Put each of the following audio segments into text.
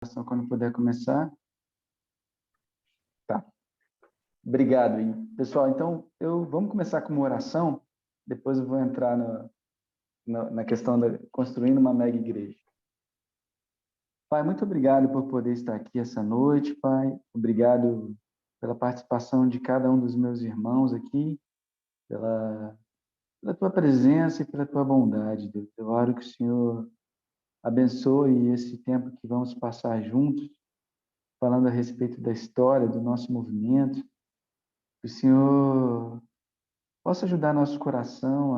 Só quando puder começar. Tá. Obrigado, Ian. Pessoal, então, vamos começar com uma oração, depois eu vou entrar na questão da construindo uma mega igreja. Pai, muito obrigado por poder estar aqui essa noite, Pai. Obrigado pela participação de cada um dos meus irmãos aqui, pela tua presença e pela tua bondade, Deus. Eu oro que o Senhor abençoe esse tempo que vamos passar juntos, falando a respeito da história do nosso movimento. Que o Senhor possa ajudar nosso coração,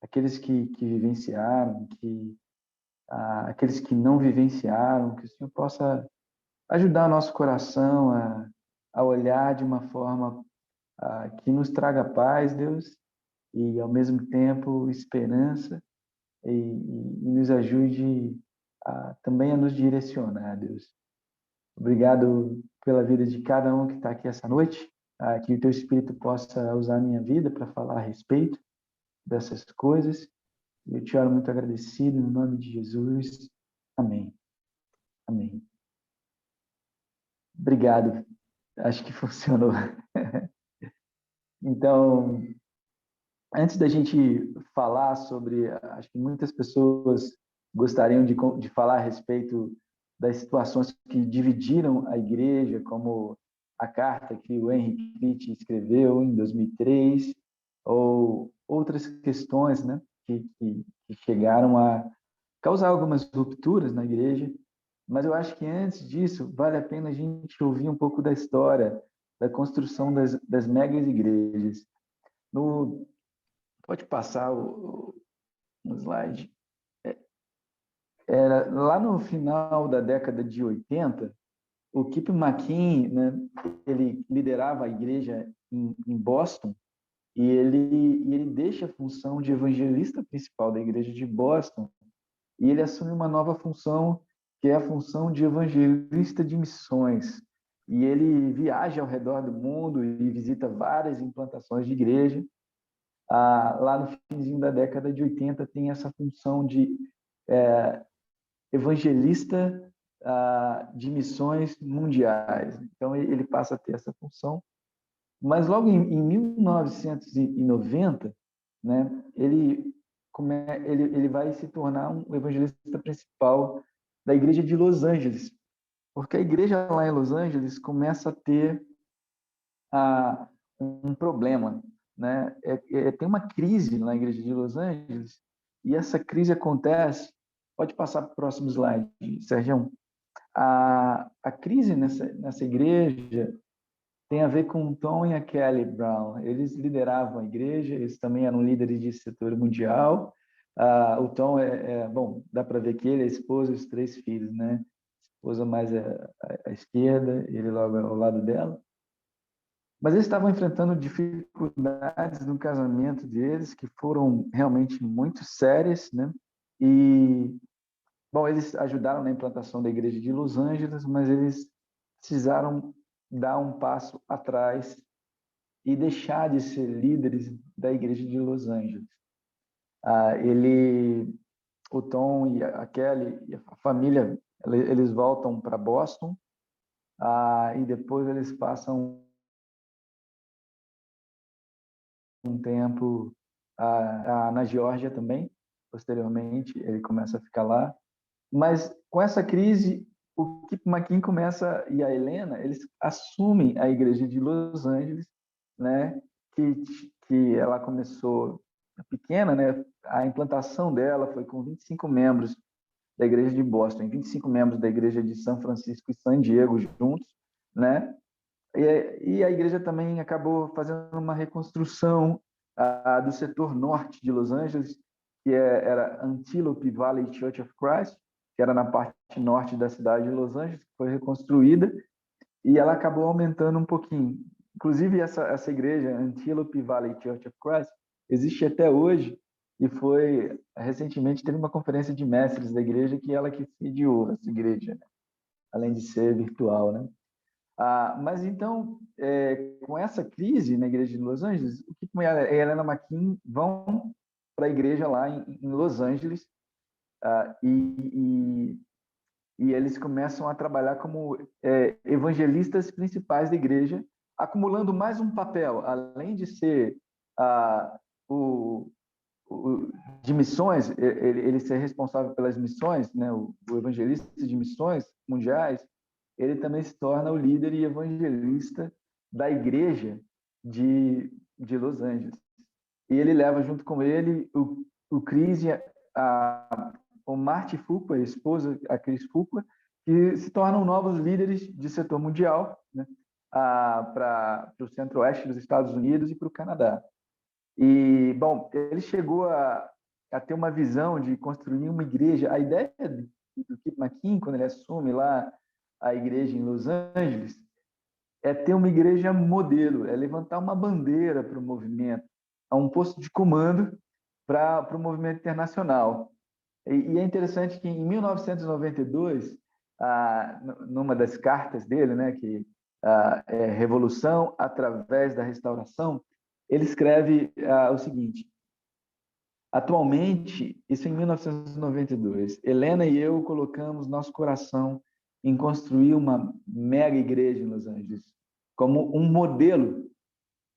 aqueles que vivenciaram, aqueles que não vivenciaram, que o Senhor possa ajudar nosso coração a olhar de uma forma que nos traga paz, Deus, e ao mesmo tempo esperança, e nos ajude também a nos direcionar, Deus. Obrigado pela vida de cada um que está aqui essa noite, que o Teu Espírito possa usar a minha vida para falar a respeito dessas coisas. Eu te oro muito agradecido, no nome de Jesus. Amém. Amém. Obrigado. Acho que funcionou. Então, antes da gente falar sobre, acho que muitas pessoas gostariam de falar a respeito das situações que dividiram a igreja, como a carta que o Henry Pitt escreveu em 2003, ou outras questões, né, que chegaram a causar algumas rupturas na igreja. Mas eu acho que antes disso, vale a pena a gente ouvir um pouco da história da construção das megas igrejas. Pode passar o slide. Lá no final da década de 80, o Kip McKean, né, ele liderava a igreja em Boston, e ele deixa a função de evangelista principal da igreja de Boston, e ele assume uma nova função, que é a função de evangelista de missões. E ele viaja ao redor do mundo e visita várias implantações de igreja. Lá no finzinho da década de 80 tem essa função de evangelista de missões mundiais. Então ele passa a ter essa função. Mas logo em 1990, né, ele vai se tornar um evangelista principal da igreja de Los Angeles, porque a igreja lá em Los Angeles começa a ter um problema, né? Tem uma crise na igreja de Los Angeles, e essa crise acontece. Pode passar para o próximo slide, Sérgio. A crise nessa igreja tem a ver com o Tom e a Kelly Brown. Eles lideravam a igreja, eles também eram líderes de setor mundial. O Tom bom, dá para ver que ele é a esposa e os 3 filhos, né? A esposa mais à esquerda, ele logo ao lado dela. Mas eles estavam enfrentando dificuldades no casamento deles, que foram realmente muito sérias, né? E, bom, eles ajudaram na implantação da igreja de Los Angeles, mas eles precisaram dar um passo atrás e deixar de ser líderes da igreja de Los Angeles. O Tom e a Kelly e a família, eles voltam para Boston, e depois eles passam um tempo na Geórgia também. Posteriormente, ele começa a ficar lá. Mas com essa crise, o Kip McKean começa, e a Helena, eles assumem a igreja de Los Angeles, né? Que ela começou pequena, né? A implantação dela foi com 25 membros da igreja de Boston, 25 membros da igreja de São Francisco e San Diego juntos, né? E a igreja também acabou fazendo uma reconstrução do setor norte de Los Angeles, que era Antelope Valley Church of Christ, que era na parte norte da cidade de Los Angeles, que foi reconstruída, e ela acabou aumentando um pouquinho. Inclusive, essa igreja, Antelope Valley Church of Christ, existe até hoje, e recentemente, teve uma conferência de mestres da igreja que ela que sediou essa igreja, né? Além de ser virtual, né? Mas então, com essa crise na igreja de Los Angeles, o Kip e a Helena McKean vão para a igreja lá em Los Angeles, e e eles começam a trabalhar como evangelistas principais da igreja, acumulando mais um papel, além de ser o, de missões, ele ser responsável pelas missões, né, o evangelista de missões mundiais, ele também se torna o líder e evangelista da igreja de Los Angeles. E ele leva junto com ele o Chris, o Marty Fuqua, a esposa, a Chris Fuqua, que se tornam novos líderes de setor mundial, né, para o centro-oeste dos Estados Unidos e para o Canadá. E, bom, ele chegou a ter uma visão de construir uma igreja. A ideia do Kip McKean, quando ele assume lá a igreja em Los Angeles, é ter uma igreja modelo, é levantar uma bandeira para o movimento, a um posto de comando para o movimento internacional. E é interessante que em 1992, numa das cartas dele, né, que é Revolução através da Restauração, ele escreve o seguinte: atualmente, isso em 1992, Helena e eu colocamos nosso coração em construir uma mega igreja em Los Angeles, como um modelo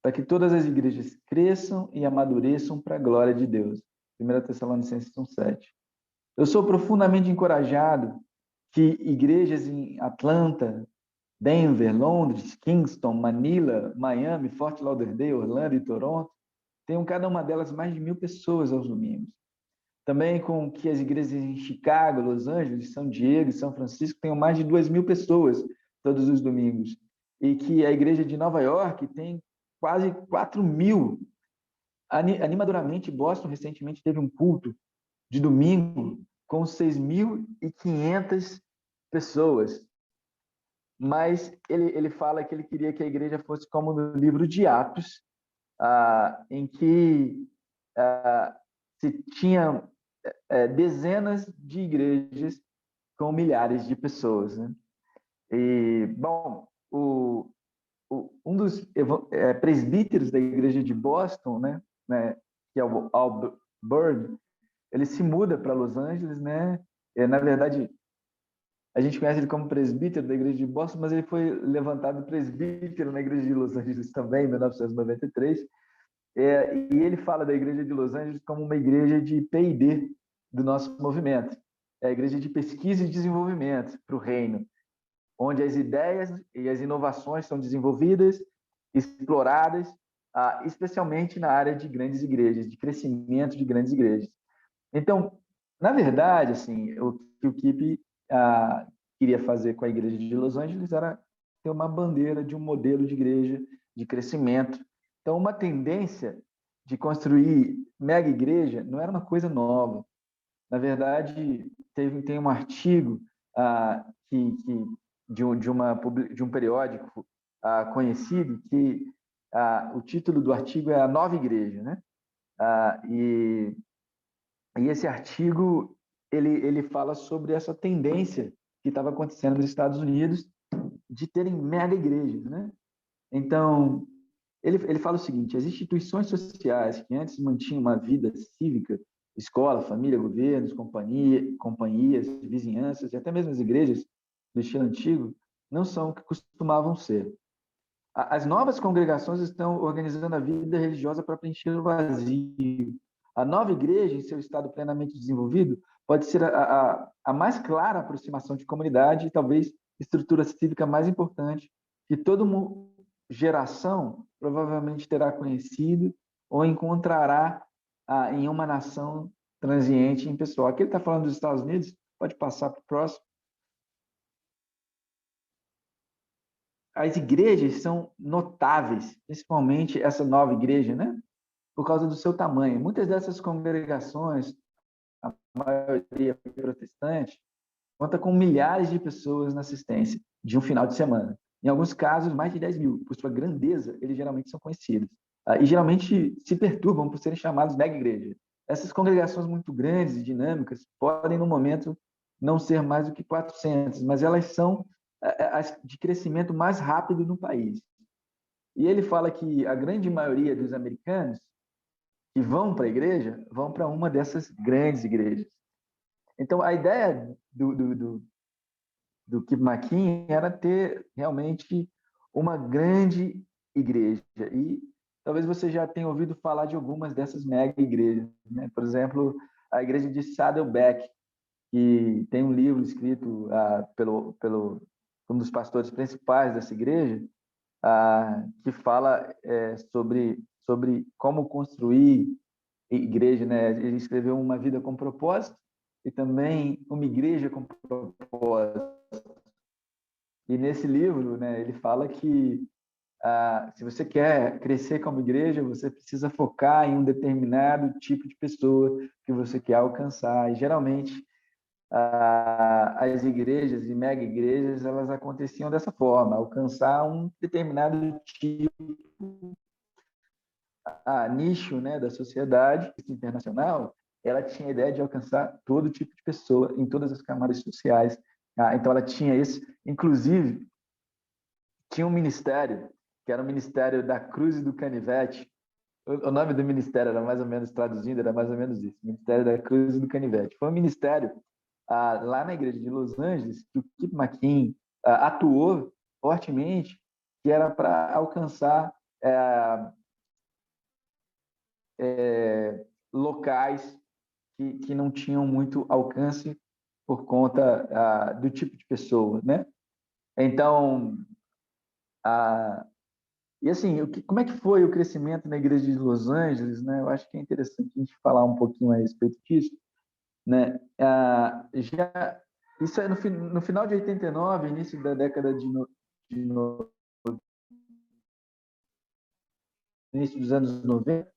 para que todas as igrejas cresçam e amadureçam para a glória de Deus. 1 Tessalonicenses 1:7. Eu sou profundamente encorajado que igrejas em Atlanta, Denver, Londres, Kingston, Manila, Miami, Fort Lauderdale, Orlando e Toronto tenham cada uma delas mais de 1.000 pessoas aos domingos. Também com que as igrejas em Chicago, Los Angeles, São Diego e São Francisco tenham mais de 2.000 pessoas todos os domingos. E que a igreja de Nova York tem quase 4.000. Animadoramente, Boston recentemente teve um culto de domingo com 6.500 pessoas. Mas ele fala que ele queria que a igreja fosse como no livro de Atos, em que se tinha dezenas de igrejas com milhares de pessoas, né? E, bom, um dos presbíteros da igreja de Boston, né, que é o Al Bird, ele se muda para Los Angeles, né? Na verdade, a gente conhece ele como presbítero da igreja de Boston, mas ele foi levantado presbítero na igreja de Los Angeles também, em 1993. E ele fala da igreja de Los Angeles como uma igreja de P&D do nosso movimento. É a igreja de pesquisa e desenvolvimento para o reino, onde as ideias e as inovações são desenvolvidas, exploradas, especialmente na área de grandes igrejas, de crescimento de grandes igrejas. Então, na verdade, assim, o que o Kip queria fazer com a igreja de Los Angeles era ter uma bandeira de um modelo de igreja de crescimento. Então, uma tendência de construir mega igreja não era uma coisa nova. Na verdade, tem um artigo de um periódico conhecido que o título do artigo é A Nova Igreja, né? E esse artigo ele fala sobre essa tendência que estava acontecendo nos Estados Unidos de terem mega igrejas, né? Então, ele fala o seguinte: as instituições sociais que antes mantinham uma vida cívica, escola, família, governos, companhias, vizinhanças e até mesmo as igrejas do estilo antigo, não são o que costumavam ser. As novas congregações estão organizando a vida religiosa para preencher o vazio. A nova igreja, em seu estado plenamente desenvolvido, pode ser a mais clara aproximação de comunidade e talvez estrutura cívica mais importante que toda uma geração provavelmente terá conhecido ou encontrará em uma nação transiente e impessoal. Aqui ele está falando dos Estados Unidos, pode passar para o próximo. As igrejas são notáveis, principalmente essa nova igreja, né? Por causa do seu tamanho. Muitas dessas congregações, a maioria protestante, conta com milhares de pessoas na assistência de um final de semana. Em alguns casos, mais de 10.000. Por sua grandeza, eles geralmente são conhecidos. E geralmente se perturbam por serem chamados mega igreja. Essas congregações muito grandes e dinâmicas podem, no momento, não ser mais do que 400, mas elas são as de crescimento mais rápido no país. E ele fala que a grande maioria dos americanos que vão para a igreja vão para uma dessas grandes igrejas. Então, a ideia do do Kip McKean era ter realmente uma grande igreja. E talvez você já tenha ouvido falar de algumas dessas mega igrejas, né? Por exemplo, a igreja de Saddleback, que tem um livro escrito pelo um dos pastores principais dessa igreja, que fala sobre como construir igreja, né? Ele escreveu Uma Vida com Propósito e também Uma Igreja com Propósito. E nesse livro, né, ele fala que se você quer crescer como igreja, você precisa focar em um determinado tipo de pessoa que você quer alcançar. E geralmente as igrejas e mega igrejas elas aconteciam dessa forma, alcançar um determinado tipo nicho, né, da sociedade internacional. Ela tinha a ideia de alcançar todo tipo de pessoa em todas as camadas sociais. Então ela tinha isso, inclusive tinha um ministério que era o Ministério da Cruz e do Canivete. O nome do ministério era mais ou menos traduzindo, era mais ou menos isso, Ministério da Cruz e do Canivete. Foi um ministério lá na igreja de Los Angeles que o Kip McKean atuou fortemente, que era para alcançar locais que não tinham muito alcance por conta do tipo de pessoa, né? Então, e assim, como é que foi o crescimento na igreja de Los Angeles, né? Eu acho que é interessante a gente falar um pouquinho a respeito disso, né? Já isso é no final de 89, início da década início dos anos 90,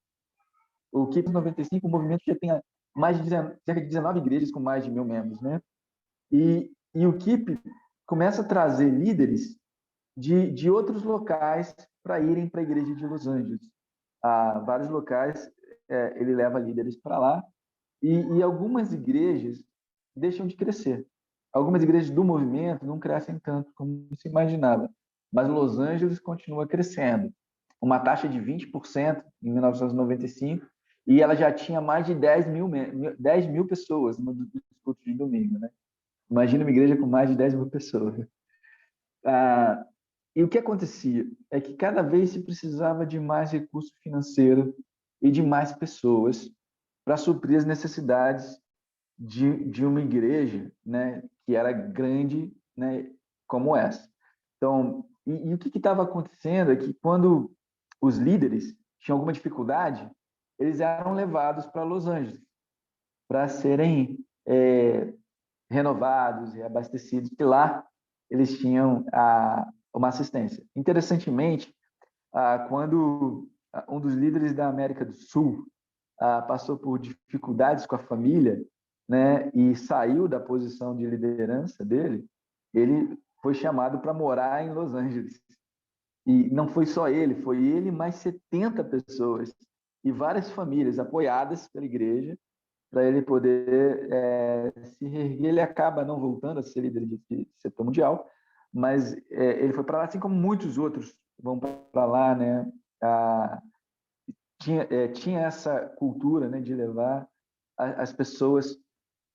o KIP 95, o movimento já tem mais de cerca de 19 igrejas com mais de 1.000 membros, né? E o KIP começa a trazer líderes de outros locais para irem para a igreja de Los Angeles. Vários locais ele leva líderes para lá e algumas igrejas deixam de crescer. Algumas igrejas do movimento não crescem tanto como se imaginava, mas Los Angeles continua crescendo. Uma taxa de 20% em 1995 e ela já tinha mais de 10 mil pessoas no culto de domingo, né? Imagina uma igreja com mais de 10 mil pessoas. E o que acontecia é que cada vez se precisava de mais recurso financeiro e de mais pessoas para suprir as necessidades de uma igreja, né, que era grande, né, como essa. Então, e o que estava acontecendo é que quando os líderes tinham alguma dificuldade, eles eram levados para Los Angeles para serem renovados e abastecidos, e lá eles tinham uma assistência. Interessantemente, quando um dos líderes da América do Sul passou por dificuldades com a família, né, e saiu da posição de liderança dele, ele foi chamado para morar em Los Angeles. E não foi só ele, foi ele mais 70 pessoas e várias famílias apoiadas pela igreja para ele poder se reerguer. Ele acaba não voltando a ser líder de setor mundial, mas ele foi para lá, assim como muitos outros vão para lá, né? Tinha essa cultura, né, de levar as pessoas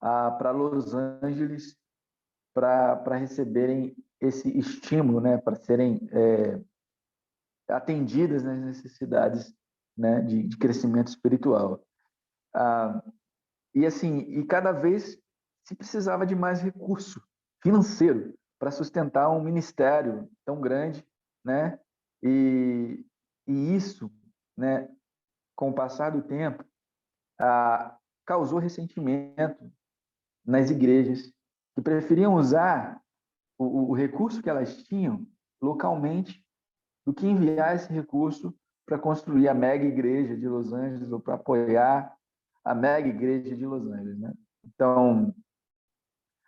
para Los Angeles para receberem esse estímulo, né, para serem atendidas nas necessidades, né, de crescimento espiritual. E assim, e cada vez se precisava de mais recurso financeiro para sustentar um ministério tão grande, né? E, e isso, né, com o passar do tempo, causou ressentimento nas igrejas que preferiam usar o recurso que elas tinham localmente do que enviar esse recurso para construir a mega igreja de Los Angeles ou para apoiar a mega igreja de Los Angeles, né? Então,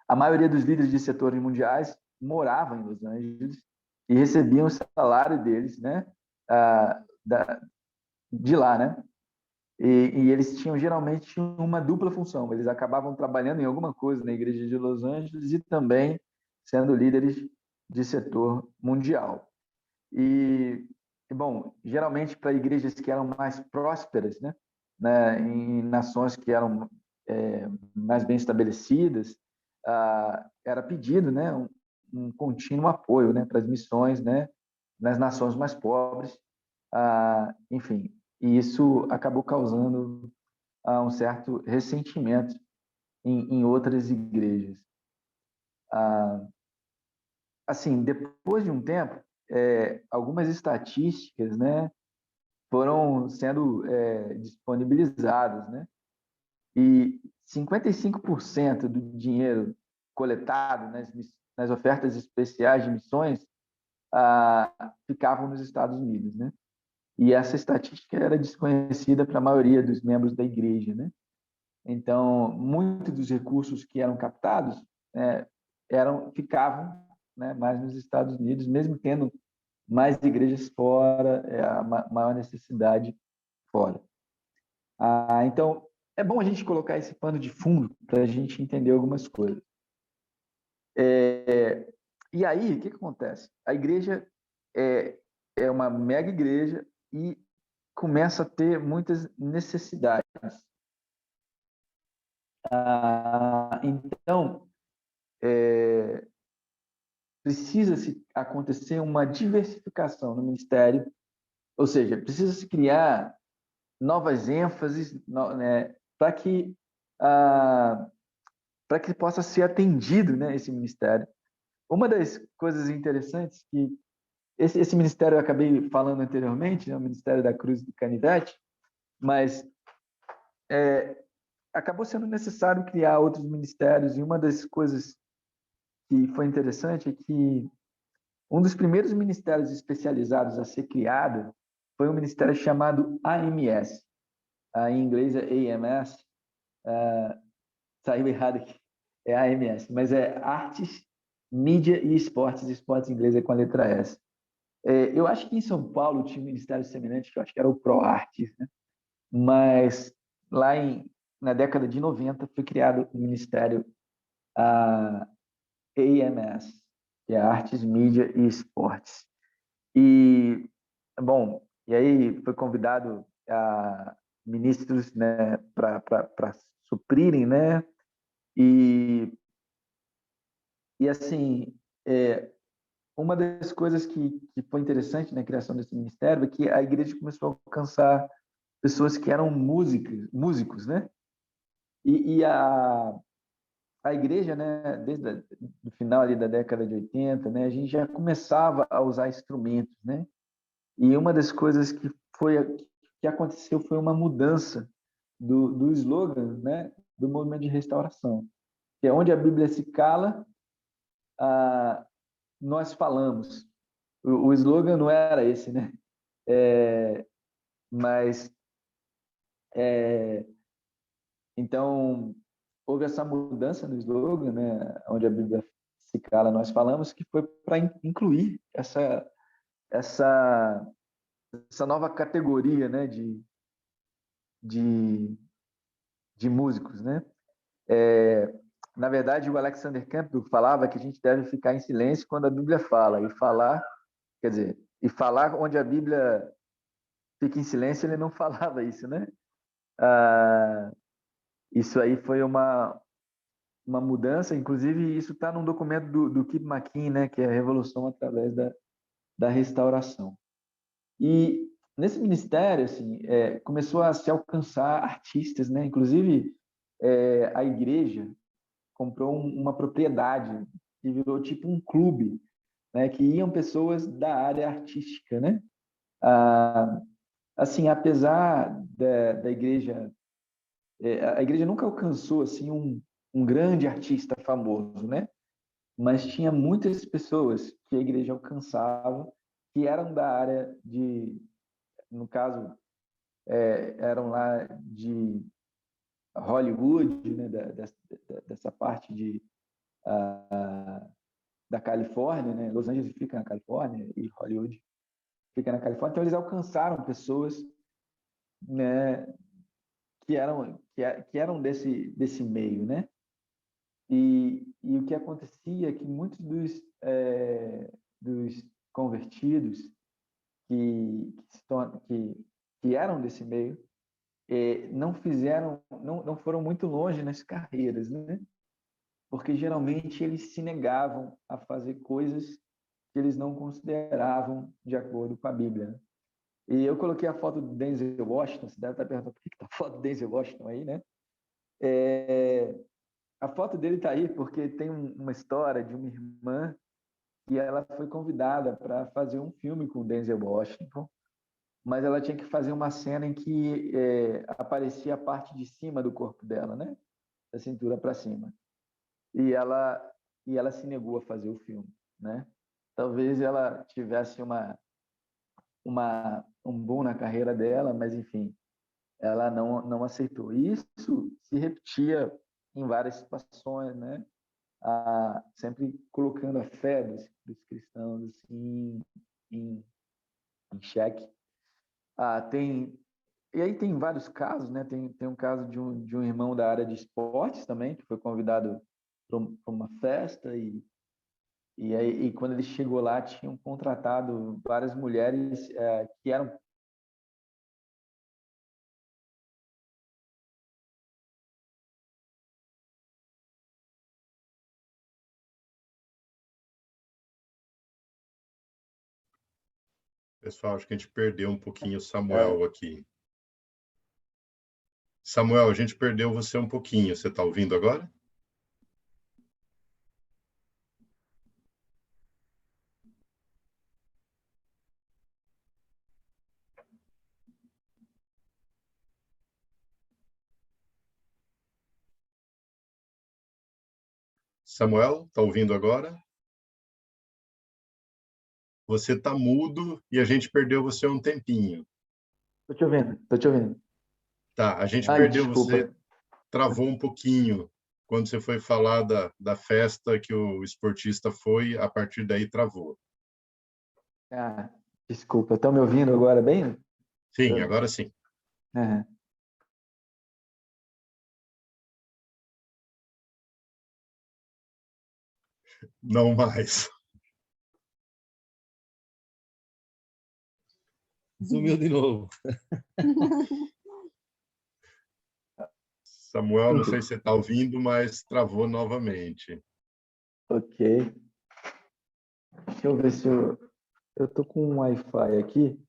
a maioria dos líderes de setores mundiais moravam em Los Angeles e recebiam o salário deles, né, de lá, né? E eles tinham geralmente uma dupla função. Eles acabavam trabalhando em alguma coisa na igreja de Los Angeles e também sendo líderes de setor mundial. Bom, geralmente para igrejas que eram mais prósperas, né, em nações que eram mais bem estabelecidas, era pedido, né, um contínuo apoio, né, para as missões, né, nas nações mais pobres, enfim, e isso acabou causando um certo ressentimento em outras igrejas. Assim, depois de um tempo, algumas estatísticas, né, foram sendo disponibilizadas, né, e 55% do dinheiro coletado nas ofertas especiais de missões ficavam nos Estados Unidos, né? E essa estatística era desconhecida para a maioria dos membros da igreja, né? Então, muitos dos recursos que eram captados ficavam, né, mais nos Estados Unidos, mesmo tendo mais igrejas fora, a maior necessidade fora. Então, é bom a gente colocar esse pano de fundo para a gente entender algumas coisas. E aí, o que acontece? A igreja é uma mega igreja e começa a ter muitas necessidades. Então, precisa-se acontecer uma diversificação no ministério, ou seja, precisa-se criar novas ênfases, né, para que possa ser atendido, né, esse ministério. Uma das coisas interessantes que esse ministério eu acabei falando anteriormente, né, o Ministério da Cruz do Canivete, mas acabou sendo necessário criar outros ministérios, e uma das coisas que foi interessante é que um dos primeiros ministérios especializados a ser criado foi um ministério chamado AMS. Em inglês é AMS, saiu errado aqui, é AMS, mas é Artes, Mídia e Esportes. Esportes em inglês é com a letra S. Eu acho que em São Paulo tinha um ministério semelhante, que eu acho que era o ProArtes, né? Mas lá na década de 90 foi criado o ministério AMS, que é Artes, Mídia e Esportes. E, bom, e aí foi convidado ministros, né, para suprirem, né? E assim, uma das coisas que foi interessante na criação desse ministério é que a igreja começou a alcançar pessoas que eram músicos, né? E a igreja, né, desde o final ali da década de 80, né, a gente já começava a usar instrumentos, né? E uma das coisas que aconteceu foi uma mudança do slogan, né, do movimento de restauração, que é onde a Bíblia se cala, nós falamos. O slogan não era esse, né? Mas então houve essa mudança no slogan, né, onde a Bíblia se cala, nós falamos, que foi para incluir essa nova categoria, né, de, de músicos, né? Na verdade, o Alexander Campbell falava que a gente deve ficar em silêncio quando a Bíblia fala, e falar, quer dizer, e falar onde a Bíblia fica em silêncio, ele não falava isso, né? Isso aí foi uma mudança, inclusive isso está num documento do Kip McKean, né, que é a Revolução através da Restauração. E nesse ministério, assim, começou a se alcançar artistas, né? Inclusive a igreja comprou uma propriedade que virou tipo um clube, né? Que iam pessoas da área artística, né? Assim, apesar da igreja, a igreja nunca alcançou assim um grande artista famoso, né? Mas tinha muitas pessoas que a igreja alcançava que eram da área no caso, eram lá de Hollywood, né, dessa parte da Califórnia, né? Los Angeles fica na Califórnia e Hollywood fica na Califórnia. Então eles alcançaram pessoas, né, que eram desse meio, né? E o que acontecia é que muitos dos convertidos que eram desse meio não foram muito longe nas carreiras, né? porque geralmente eles se negavam a fazer coisas que eles não consideravam de acordo com a Bíblia, né? E eu coloquei a foto do Denzel Washington. Você deve estar perguntando por que está a foto do Denzel Washington aí, né? A foto dele está aí porque tem uma história de uma irmã que ela foi convidada para fazer um filme com o Denzel Washington, mas ela tinha que fazer uma cena em que aparecia a parte de cima do corpo dela, né? Da cintura para cima. E ela se negou a fazer o filme, né? Talvez ela tivesse um boom na carreira dela, mas enfim, ela não aceitou. E isso se repetia em várias situações, né? Sempre colocando a fé dos cristãos assim, em xeque. Tem E aí tem vários casos, né? Tem um caso de um irmão da área de esportes também, que foi convidado para uma festa e quando ele chegou lá, tinham contratado várias mulheres que eram... Pessoal, acho que a gente perdeu um pouquinho o É, Samuel aqui. Samuel, a gente perdeu você um pouquinho. Você está ouvindo agora? Samuel, está ouvindo agora? Você está mudo e a gente perdeu você um tempinho. tô te ouvindo. Tá, a gente Ai, perdeu desculpa. você, travou um pouquinho quando você foi falar da festa que o esportista foi, a partir daí travou. Ah, desculpa. Estão me ouvindo agora bem? Sim, Eu- agora sim. Aham. Não mais. Sumiu de novo. Samuel, não sei Enfim, se você está ouvindo, mas travou novamente. ok. Deixa eu ver se eu tô com um Wi-Fi aqui.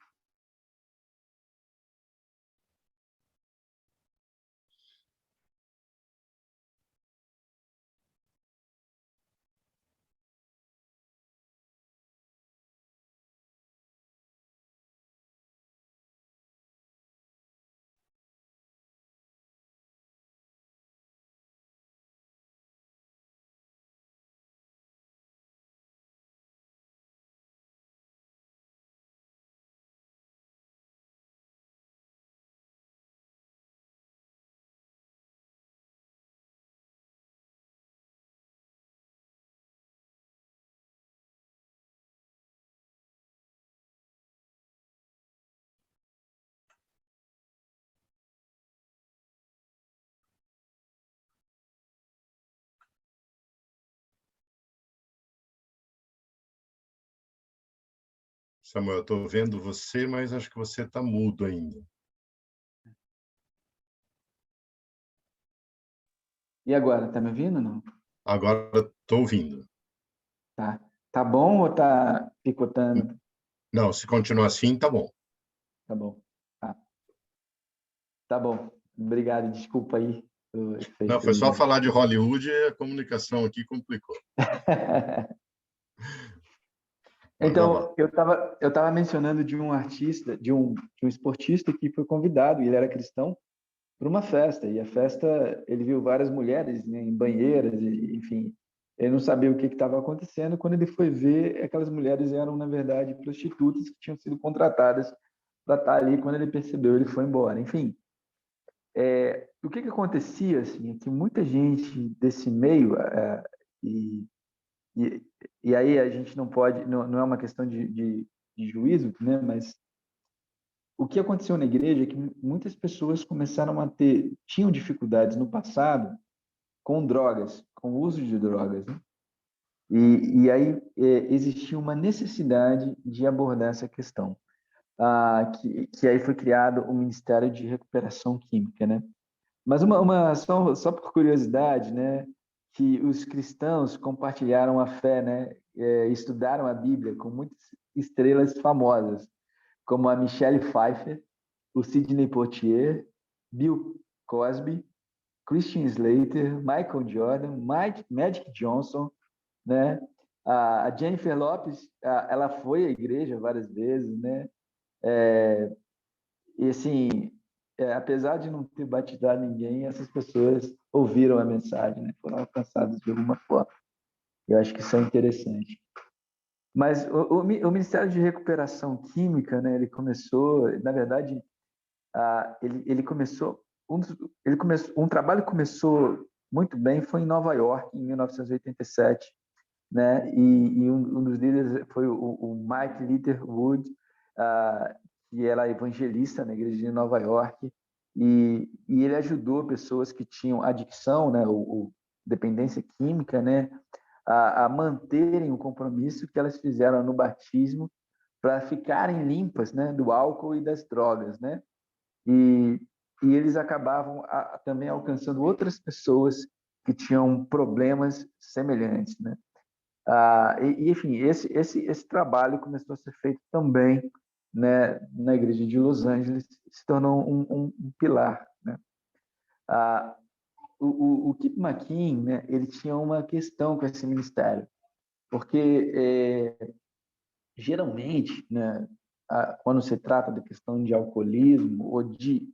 Samuel, eu estou vendo você, mas acho que você está mudo ainda. E agora, tá me ouvindo ou não? Agora estou ouvindo. Tá. Tá bom ou tá picotando? Não, se continuar assim, tá bom. Tá bom. Tá. Tá bom. Obrigado. Desculpa aí o Não, efeito foi aí. só falar de Hollywood e a comunicação aqui complicou. Mas vamos lá. Então, eu tava mencionando de um artista, de um esportista que foi convidado, e ele era cristão, para uma festa. E a festa, ele viu várias mulheres, né, em banheiras, enfim. Ele não sabia o que estava acontecendo. Quando ele foi ver, aquelas mulheres eram, na verdade, prostitutas que tinham sido contratadas para estar ali. Quando ele percebeu, ele foi embora. Enfim, o que acontecia, assim, é que muita gente desse meio, e e, e aí a gente não pode, não é uma questão de juízo, né? Mas o que aconteceu na igreja é que muitas pessoas começaram tinham dificuldades no passado com drogas, com o uso de drogas, né? E aí existia uma necessidade de abordar essa questão, que aí foi criado o Ministério de Recuperação Química, né? Mas só por curiosidade, né? que os cristãos compartilharam a fé, né? Estudaram a Bíblia com muitas estrelas famosas, como a Michelle Pfeiffer, o Sidney Poitier, Bill Cosby, Christian Slater, Michael Jordan, Magic Johnson, né? A Jennifer Lopez, ela foi à igreja várias vezes, né? E assim, apesar de não ter batizado ninguém, essas pessoas ouviram a mensagem, né? Foram alcançadas de alguma forma. Eu acho que isso é interessante. Mas o Ministério de Recuperação Química, né? Ele começou, na verdade, ele começou um trabalho que começou muito bem foi em Nova York em 1987, né? E um dos líderes foi o Mike Littlewood, que era evangelista na igreja de Nova York, e ele ajudou pessoas que tinham adicção, né? O dependência química, né? A manterem o compromisso que elas fizeram no batismo para ficarem limpas, né? Do álcool e das drogas, né? E eles acabavam também alcançando outras pessoas que tinham problemas semelhantes, né? Enfim, esse trabalho começou a ser feito também, né, na igreja de Los Angeles, se tornou um pilar, né? O Kip McKean, né, ele tinha uma questão com esse ministério, porque geralmente, né, quando se trata da questão de alcoolismo ou de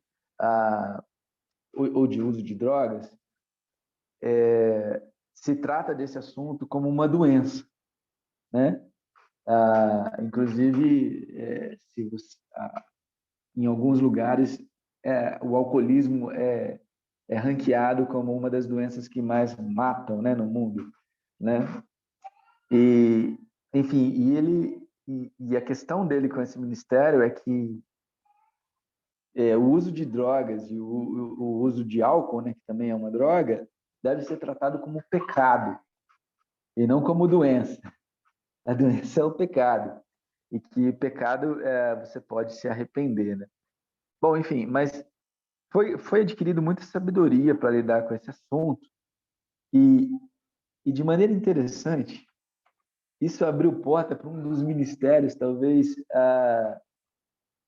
uso de drogas, se trata desse assunto como uma doença, né? Inclusive, em alguns lugares, o alcoolismo é ranqueado como uma das doenças que mais matam, né, no mundo, né? E, enfim, e a questão dele com esse ministério é que o uso de drogas e o uso de álcool, né, que também é uma droga, deve ser tratado como pecado e não como doença. A doença é o pecado e que pecado você pode se arrepender, né? Bom, enfim, mas foi adquirido muita sabedoria para lidar com esse assunto e, e de maneira interessante, isso abriu porta para um dos ministérios talvez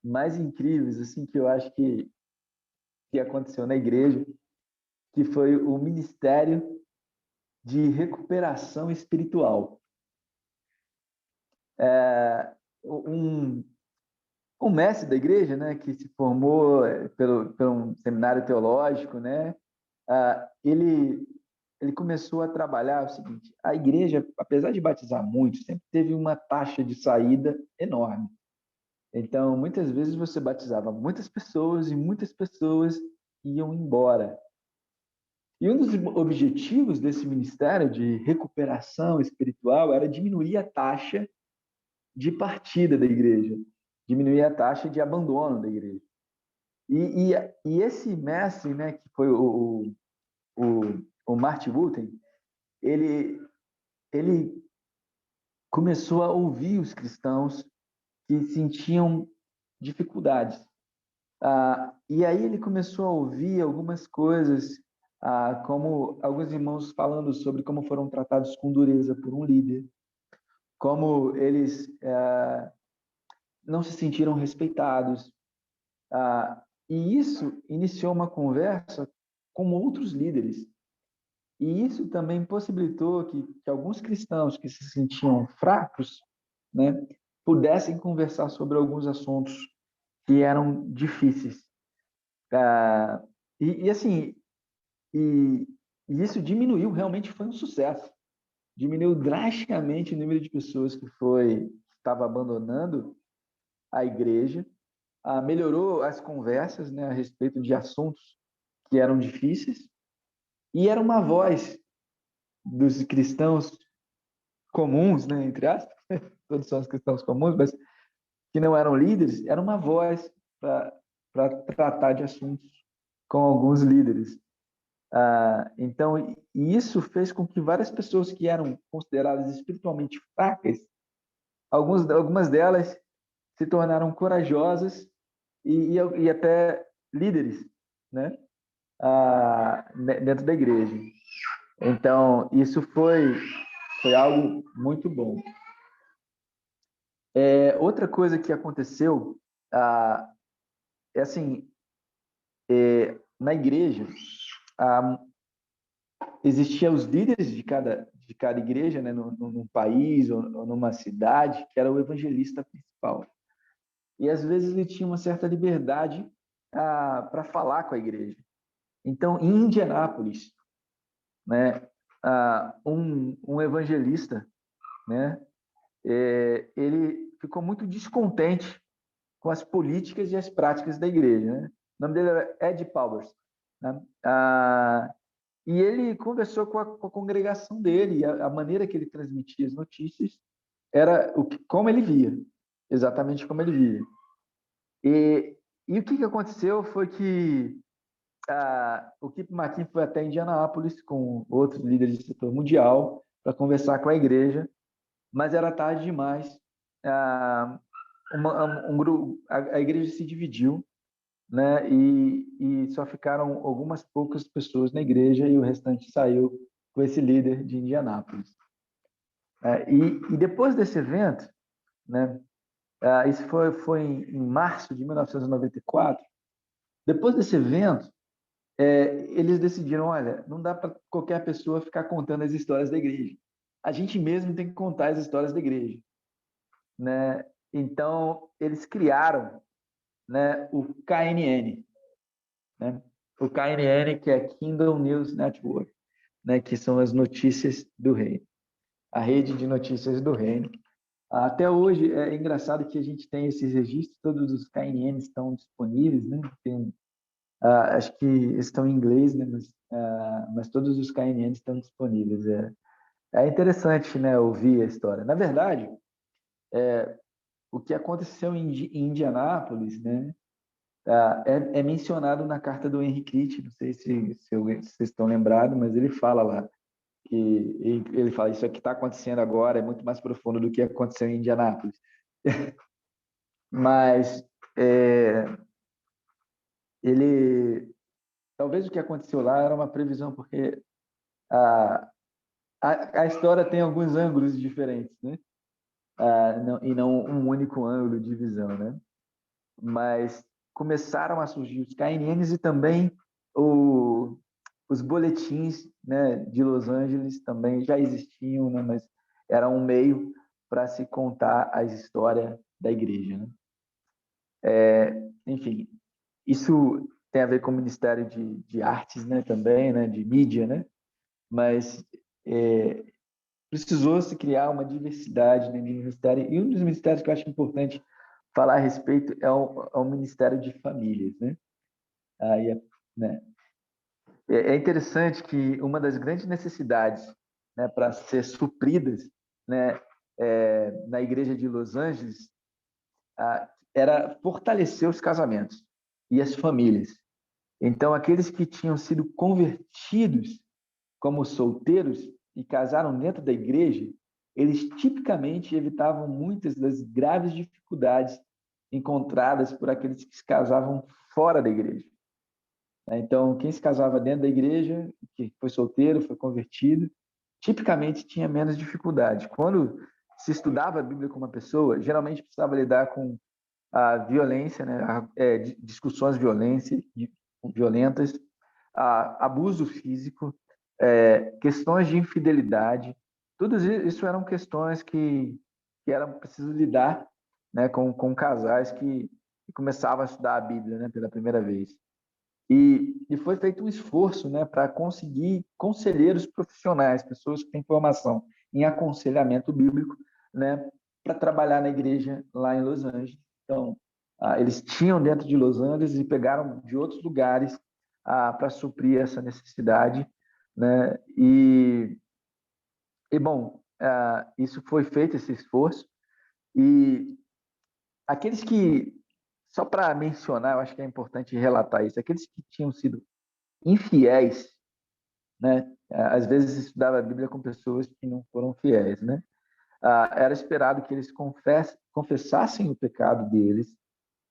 mais incríveis assim que eu acho que aconteceu na igreja, que foi o Ministério de Recuperação Espiritual. Um, um mestre da igreja, né, que se formou pelo um seminário teológico, né, ele começou a trabalhar o seguinte: a igreja, apesar de batizar muitos, sempre teve uma taxa de saída enorme. Então, muitas vezes você batizava muitas pessoas e muitas pessoas iam embora. E um dos objetivos desse ministério de recuperação espiritual era diminuir a taxa de partida da igreja, diminuir a taxa de abandono da igreja. E esse mestre, né, que foi o Martin Luther, ele começou a ouvir os cristãos que sentiam dificuldades. E aí ele começou a ouvir algumas coisas, como alguns irmãos falando sobre como foram tratados com dureza por um líder, como eles não se sentiram respeitados. E isso iniciou uma conversa com outros líderes. E isso também possibilitou que alguns cristãos que se sentiam fracos, né, pudessem conversar sobre alguns assuntos que eram difíceis. Assim, e isso diminuiu, realmente foi um sucesso. Diminuiu drasticamente o número de pessoas que estava abandonando a igreja, melhorou as conversas, né, a respeito de assuntos que eram difíceis, e era uma voz dos cristãos comuns, né, entre aspas, todos são os cristãos comuns, mas que não eram líderes, era uma voz para tratar de assuntos com alguns líderes. Então, isso fez com que várias pessoas que eram consideradas espiritualmente fracas, algumas delas se tornaram corajosas e até líderes, né? Dentro da igreja. Então, isso foi algo muito bom. Outra coisa que aconteceu, é assim, na igreja, ah, existiam os líderes de cada igreja, né, num país ou numa cidade, que era o evangelista principal. E às vezes ele tinha uma certa liberdade para falar com a igreja. Então, em Indianápolis, né, um evangelista, né, ele ficou muito descontente com as políticas e as práticas da igreja. Né? O nome dele era Ed Powers. Né? E ele conversou com a congregação dele, e a maneira que ele transmitia as notícias era como ele via, exatamente como ele via. E o que aconteceu foi que o Kip McKean foi até Indianápolis com outros líderes do setor mundial para conversar com a igreja, mas era tarde demais. A igreja se dividiu, né? E só ficaram algumas poucas pessoas na igreja e o restante saiu com esse líder de Indianápolis. E depois desse evento, né? Isso foi em março de 1994. Depois desse evento, eles decidiram, olha, não dá para qualquer pessoa ficar contando as histórias da igreja. A gente mesmo tem que contar as histórias da igreja, né? Então eles criaram, né, o KNN, né? O KNN, que é Kingdom News Network, né, que são as notícias do reino, a rede de notícias do reino. Até hoje é engraçado que a gente tem esses registros, todos os KNN estão disponíveis, né? Acho que estão em inglês, né? Mas todos os KNN estão disponíveis. É interessante, né, ouvir a história. Na verdade, o que aconteceu em Indianápolis, né, é mencionado na carta do Henry Crick, não sei se vocês estão lembrados, mas ele fala lá que ele fala isso aqui está acontecendo agora é muito mais profundo do que aconteceu em Indianápolis. Mas ele talvez o que aconteceu lá era uma previsão, porque a, a história tem alguns ângulos diferentes, né? E não um único ângulo de visão, né? Mas começaram a surgir os KNNs e também os boletins, né, de Los Angeles também já existiam, né, mas era um meio para se contar a história da igreja. Né? Enfim, isso tem a ver com o Ministério de Artes, né, também, né, de mídia, né? Mas precisou se criar uma diversidade, né, de ministério. E um dos ministérios que eu acho importante falar a respeito é o Ministério de Famílias, né? Aí, né? É interessante que uma das grandes necessidades, né, para ser supridas, né, na igreja de Los Angeles, era fortalecer os casamentos e as famílias. Então, aqueles que tinham sido convertidos como solteiros e casaram dentro da igreja, eles tipicamente evitavam muitas das graves dificuldades encontradas por aqueles que se casavam fora da igreja. Então, quem se casava dentro da igreja, que foi solteiro, foi convertido, tipicamente tinha menos dificuldade. Quando se estudava a Bíblia com uma pessoa, geralmente precisava lidar com a violência, né? Discussões violentas, abuso físico, questões de infidelidade. Tudo isso eram questões que eram preciso lidar, né, com casais que começavam a estudar a Bíblia, né, pela primeira vez. E foi feito um esforço, né, para conseguir conselheiros profissionais, pessoas que têm formação em aconselhamento bíblico, né, para trabalhar na igreja lá em Los Angeles. Então, eles tinham dentro de Los Angeles e pegaram de outros lugares para suprir essa necessidade, né? E bom, isso foi feito, esse esforço. E aqueles que, só para mencionar, eu acho que é importante relatar isso, aqueles que tinham sido infiéis, né? Às vezes estudava a Bíblia com pessoas que não foram fiéis, né? Era esperado que eles confessassem o pecado deles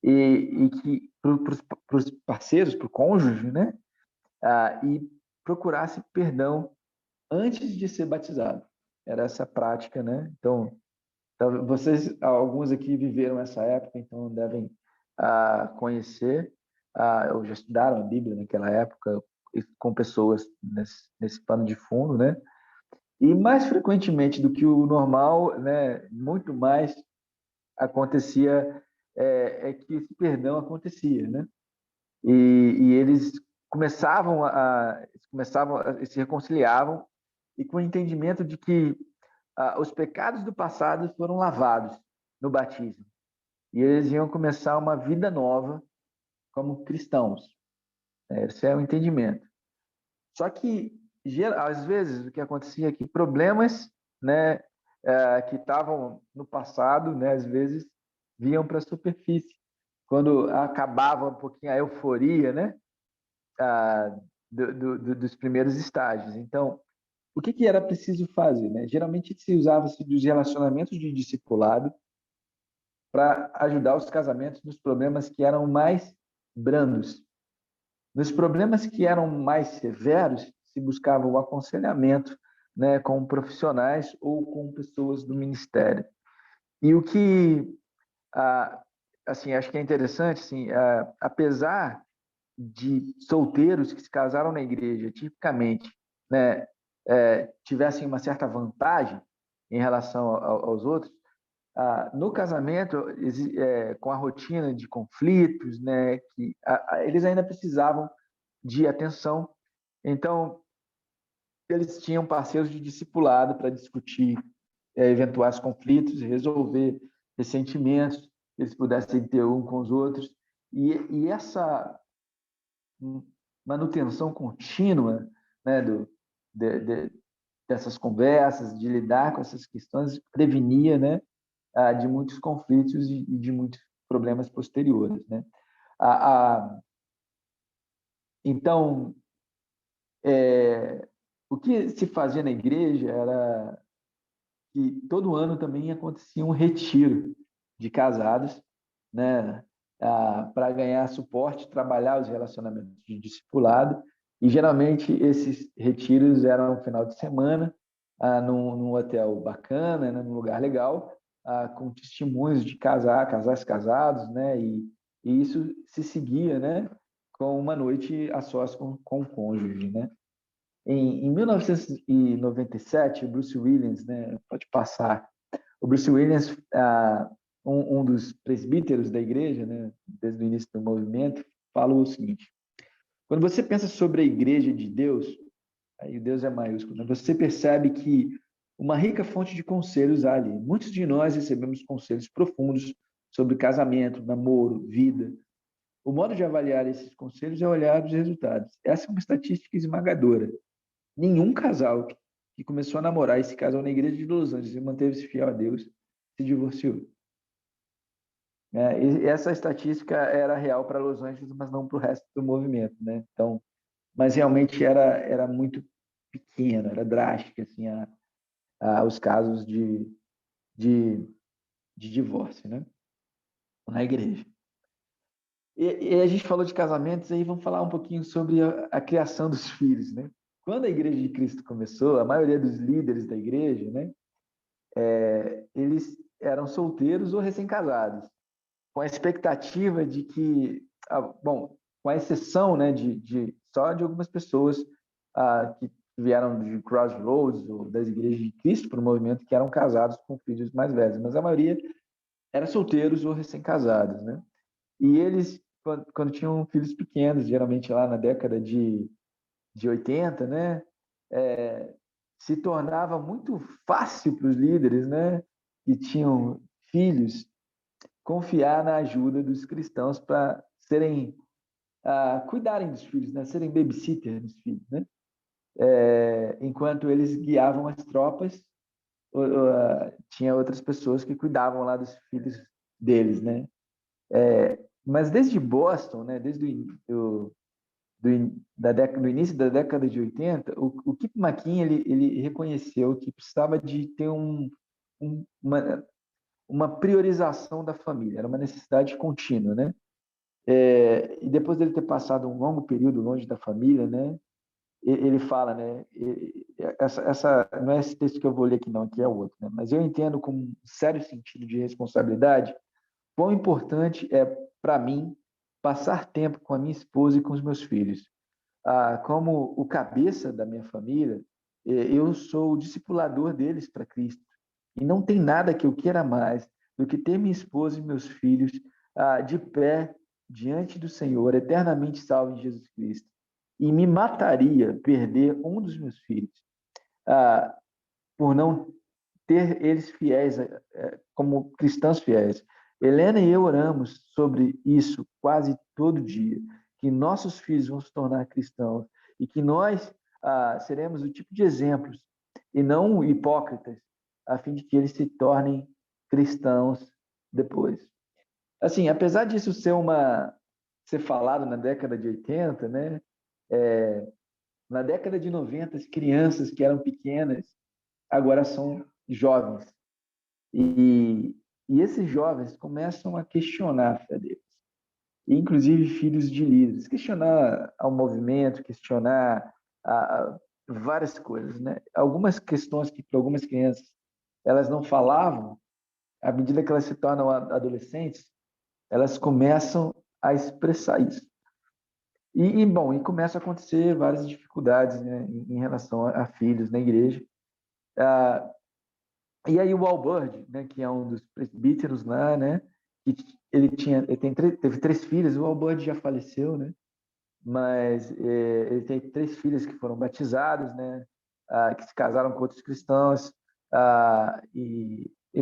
e que para os parceiros, para o cônjuge, né? E procurasse perdão antes de ser batizado. Era essa prática, né? Então, vocês, alguns aqui viveram essa época, então devem conhecer, ou já estudaram a Bíblia naquela época, com pessoas nesse pano de fundo, né? E mais frequentemente do que o normal, né? Muito mais acontecia, que esse perdão acontecia, né? E eles se reconciliavam e com o entendimento de que os pecados do passado foram lavados no batismo. E eles iam começar uma vida nova como cristãos. Esse é o entendimento. Só que, às vezes, o que acontecia é que problemas, né, que estavam no passado, né, às vezes, vinham para a superfície. Quando acabava um pouquinho a euforia, né, dos primeiros estágios. Então, o que era preciso fazer, né? Geralmente se usava-se dos relacionamentos de discipulado para ajudar os casamentos nos problemas que eram mais brandos. Nos problemas que eram mais severos, se buscava o aconselhamento, né, com profissionais ou com pessoas do ministério. E o que, assim, acho que é interessante, assim, apesar de solteiros que se casaram na igreja, tipicamente, né, tivessem uma certa vantagem em relação aos outros, no casamento, com a rotina de conflitos, né, que eles ainda precisavam de atenção. Então, eles tinham parceiros de discipulado para discutir eventuais conflitos, resolver ressentimentos que eles pudessem ter um com os outros. E essa manutenção contínua, né, dessas conversas, de lidar com essas questões, prevenia, né, de muitos conflitos e de muitos problemas posteriores, né? Então, o que se fazia na igreja era que todo ano também acontecia um retiro de casados, né, para ganhar suporte, trabalhar os relacionamentos de discipulado, e geralmente esses retiros eram no final de semana, num hotel bacana, né, num lugar legal, com testemunhos de casais casados, né, e isso se seguia, né, com uma noite a sós com o cônjuge, né. Em 1997, o Bruce Williams, né, pode passar, o Bruce Williams, um dos presbíteros da igreja, né, desde o início do movimento, falou o seguinte: quando você pensa sobre a igreja de Deus, aí o Deus é maiúsculo, né, você percebe que uma rica fonte de conselhos há ali. Muitos de nós recebemos conselhos profundos sobre casamento, namoro, vida. O modo de avaliar esses conselhos é olhar os resultados. Essa é uma estatística esmagadora. Nenhum casal que começou a namorar e se casou na igreja de Los Angeles e manteve-se fiel a Deus se divorciou. E essa estatística era real para Los Angeles, mas não para o resto do movimento, né? Então, mas realmente era muito pequeno, era drástica assim os casos de divórcio, né? Na igreja. E a gente falou de casamentos, aí vamos falar um pouquinho sobre a criação dos filhos, né? Quando a Igreja de Cristo começou, a maioria dos líderes da igreja, né, eles eram solteiros ou recém-casados, com a expectativa de que, bom, com a exceção, né, só de algumas pessoas que vieram de Crossroads ou das igrejas de Cristo para o movimento que eram casados com filhos mais velhos, mas a maioria era solteiros ou recém-casados, né? E eles, quando tinham filhos pequenos, geralmente lá na década de 80, né, se tornava muito fácil para os líderes, né, que tinham filhos, confiar na ajuda dos cristãos para cuidarem dos filhos, né, serem babysitter dos filhos, né, enquanto eles guiavam as tropas, tinha outras pessoas que cuidavam lá dos filhos deles, né. Mas desde Boston, né, desde do início da década de 80, o Kip McKean ele reconheceu que precisava de ter uma priorização da família, era uma necessidade contínua, né? E depois dele ter passado um longo período longe da família, né? ele fala, né? Essa não é esse texto que eu vou ler aqui, não, aqui é outro, né? Mas eu entendo com um sério sentido de responsabilidade quão importante é para mim passar tempo com a minha esposa e com os meus filhos. Como o cabeça da minha família, eu sou o discipulador deles para Cristo. E não tem nada que eu queira mais do que ter minha esposa e meus filhos de pé diante do Senhor, eternamente salvos em Jesus Cristo. E me mataria perder um dos meus filhos por não ter eles fiéis, como cristãos fiéis. Helena e eu oramos sobre isso quase todo dia, que nossos filhos vão se tornar cristãos e que nós seremos o tipo de exemplos e não hipócritas, a fim de que eles se tornem cristãos depois. Assim, apesar disso ser falado na década de 80, né? Na década de 90, as crianças que eram pequenas agora são jovens. E esses jovens começam a questionar a fé deles, inclusive filhos de líderes, questionar ao movimento, questionar várias coisas, né? Algumas questões que para algumas crianças elas não falavam, à medida que elas se tornam adolescentes, elas começam a expressar isso. Bom, e começa a acontecer várias dificuldades, né, em relação a filhos na igreja. E aí o Al Bird, né, que é um dos presbíteros lá, né, que teve 3 filhos. O Al Bird já faleceu, né, mas ele tem 3 filhas que foram batizadas, né, que se casaram com outros cristãos,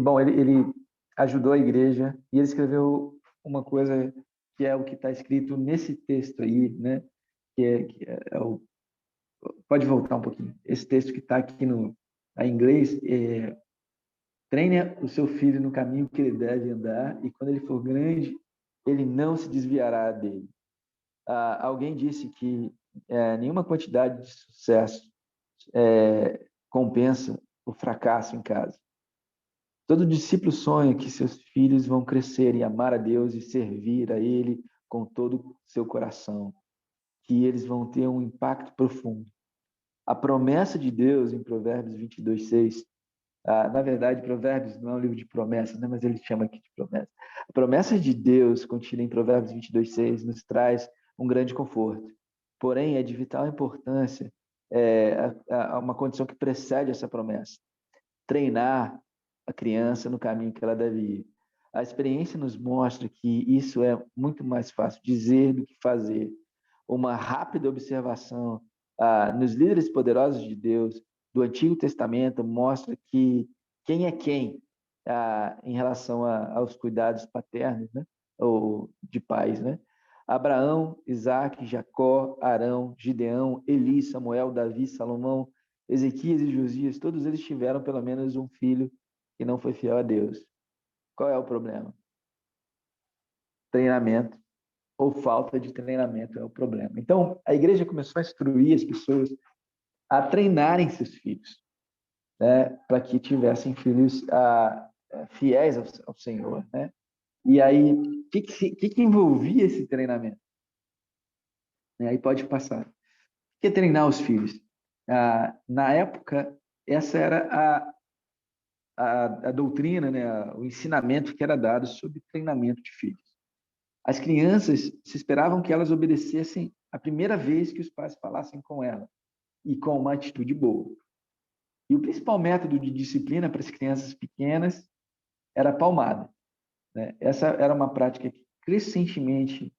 bom, ele ajudou a igreja e ele escreveu uma coisa que é o que está escrito nesse texto aí, né, pode voltar um pouquinho, esse texto que está aqui em inglês, treine o seu filho no caminho que ele deve andar, e quando ele for grande, ele não se desviará dele. Alguém disse que nenhuma quantidade de sucesso compensa o fracasso em casa. Todo discípulo sonha que seus filhos vão crescer e amar a Deus e servir a Ele com todo o seu coração, que eles vão ter um impacto profundo. A promessa de Deus em Provérbios 22:6. Na verdade, Provérbios não é um livro de promessas, né? Mas ele chama aqui de promessa. A promessa de Deus, contida em Provérbios 22:6, nos traz um grande conforto. Porém, é de vital importância uma condição que precede essa promessa: treinar a criança no caminho que ela deve ir. A experiência nos mostra que isso é muito mais fácil dizer do que fazer. Uma rápida observação nos líderes poderosos de Deus do Antigo Testamento mostra que quem é quem em relação aos cuidados paternos, né? Ou de pais, né? Abraão, Isaac, Jacó, Arão, Gideão, Eli, Samuel, Davi, Salomão, Ezequias e Josias, todos eles tiveram pelo menos um filho que não foi fiel a Deus. Qual é o problema? Treinamento ou falta de treinamento é o problema. Então, a igreja começou a instruir as pessoas a treinarem seus filhos, né, para que tivessem filhos fiéis ao Senhor, né? E aí, o que envolvia esse treinamento? Aí pode passar. O que é treinar os filhos? Na época, essa era a doutrina, né, o ensinamento que era dado sobre treinamento de filhos. As crianças se esperavam que elas obedecessem a primeira vez que os pais falassem com ela, e com uma atitude boa. E o principal método de disciplina para as crianças pequenas era a palmada, né? Essa era uma prática que crescentemente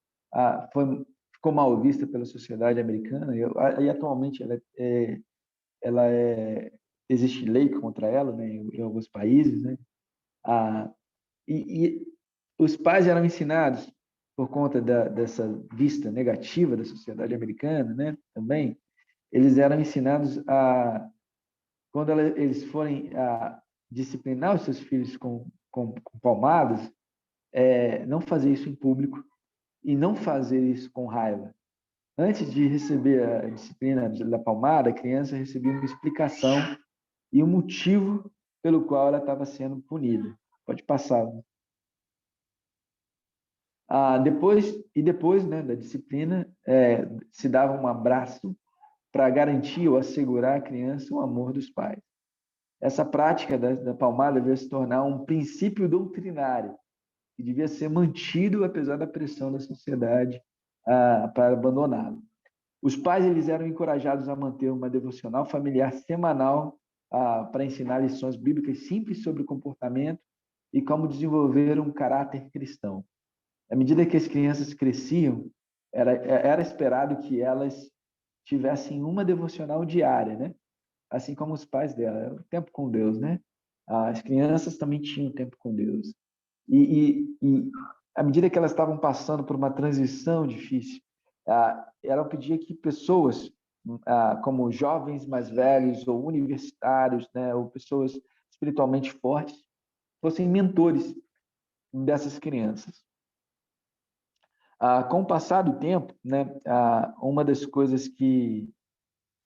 ficou mal vista pela sociedade americana, e atualmente existe lei contra ela, né, em alguns países, né? E os pais eram ensinados, por conta dessa vista negativa da sociedade americana, né, também, eles eram ensinados quando eles forem disciplinar os seus filhos com palmadas, não fazer isso em público e não fazer isso com raiva. Antes de receber a disciplina da palmada, a criança recebia uma explicação e um motivo pelo qual ela estava sendo punida. Pode passar. Depois, né, da disciplina, se dava um abraço para garantir ou assegurar à criança o amor dos pais. Essa prática da palmada devia se tornar um princípio doutrinário, que devia ser mantido apesar da pressão da sociedade para abandoná-lo. Os pais eles eram encorajados a manter uma devocional familiar semanal para ensinar lições bíblicas simples sobre comportamento e como desenvolver um caráter cristão. À medida que as crianças cresciam, era esperado que elas tivessem uma devocional diária, né? Assim como os pais dela, o tempo com Deus, né? As crianças também tinham tempo com Deus. E à medida que elas estavam passando por uma transição difícil, ela pedia que pessoas, como jovens mais velhos ou universitários, né, ou pessoas espiritualmente fortes, fossem mentores dessas crianças. Com o passar do tempo, né, uma das coisas que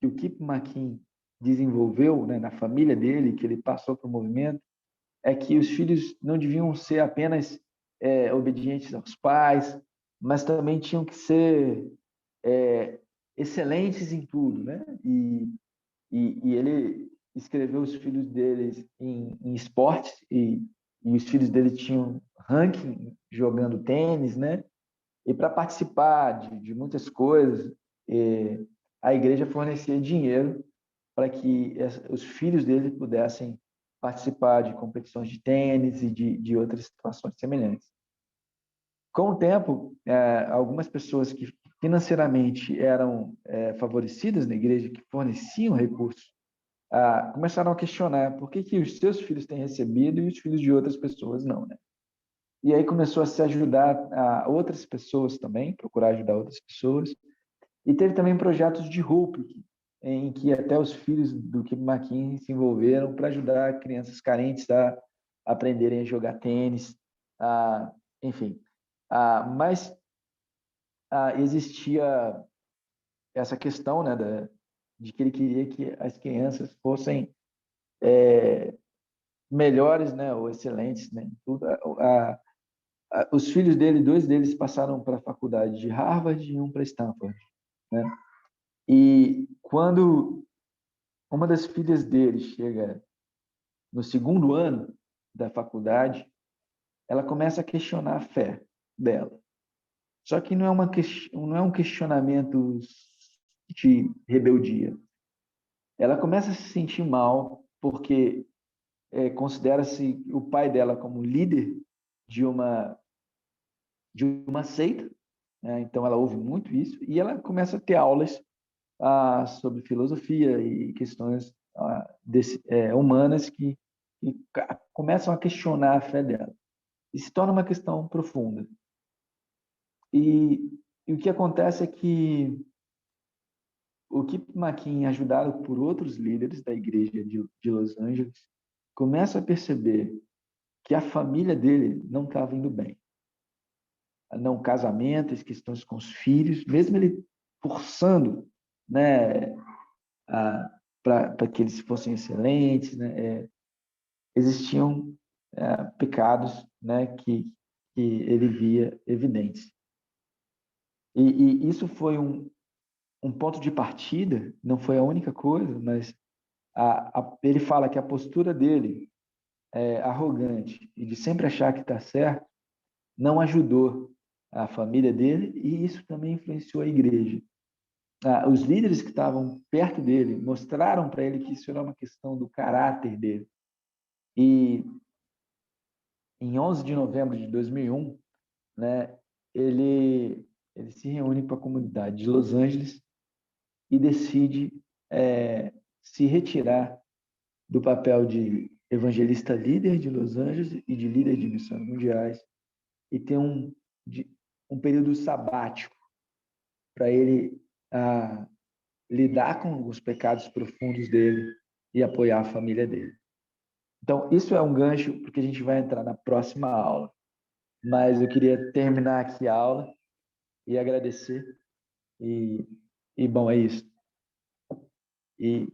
o Kip McKean desenvolveu, né, na família dele, que ele passou para o movimento, é que os filhos não deviam ser apenas obedientes aos pais, mas também tinham que ser excelentes em tudo, né? E ele escreveu os filhos deles em esportes e os filhos dele tinham ranking jogando tênis, né? E para participar de muitas coisas, a igreja fornecia dinheiro para que os filhos dele pudessem participar de competições de tênis e de outras situações semelhantes. Com o tempo, algumas pessoas que financeiramente eram favorecidas na igreja, que forneciam recursos, começaram a questionar por que os seus filhos têm recebido e os filhos de outras pessoas não, né? E aí começou a se ajudar a outras pessoas também, procurar ajudar outras pessoas. E teve também projetos de Hope, em que até os filhos do Kip McKean se envolveram para ajudar crianças carentes a aprenderem a jogar tênis, enfim. Mas existia essa questão, né, de que ele queria que as crianças fossem melhores, né, ou excelentes, né, em tudo. Os filhos dele, dois deles passaram para a faculdade de Harvard e um para Stanford, né? E quando uma das filhas dele chega no segundo ano da faculdade, ela começa a questionar a fé dela. Só que não é um questionamento de rebeldia. Ela começa a se sentir mal porque considera-se o pai dela como líder de uma seita, né? Então ela ouve muito isso e ela começa a ter aulas sobre filosofia e questões humanas que começam a questionar a fé dela. E se torna uma questão profunda. E o que acontece é que o Kip McKean, ajudado por outros líderes da igreja de Los Angeles, começa a perceber que a família dele não estava indo bem. Não casamento, as questões com os filhos, mesmo ele forçando, né, para que eles fossem excelentes, né, existiam pecados, né, que ele via evidentes. E isso foi um ponto de partida, não foi a única coisa, mas ele fala que a postura dele, arrogante e de sempre achar que está certo, não ajudou a família dele e isso também influenciou a igreja. Os líderes que estavam perto dele mostraram para ele que isso era uma questão do caráter dele. E em 11 de novembro de 2001, né, ele se reúne com a comunidade de Los Angeles e decide se retirar do papel de evangelista líder de Los Angeles e de líder de missões mundiais e ter um período sabático para ele lidar com os pecados profundos dele e apoiar a família dele. Então, isso é um gancho porque a gente vai entrar na próxima aula. Mas eu queria terminar aqui a aula e agradecer. E bom, é isso. E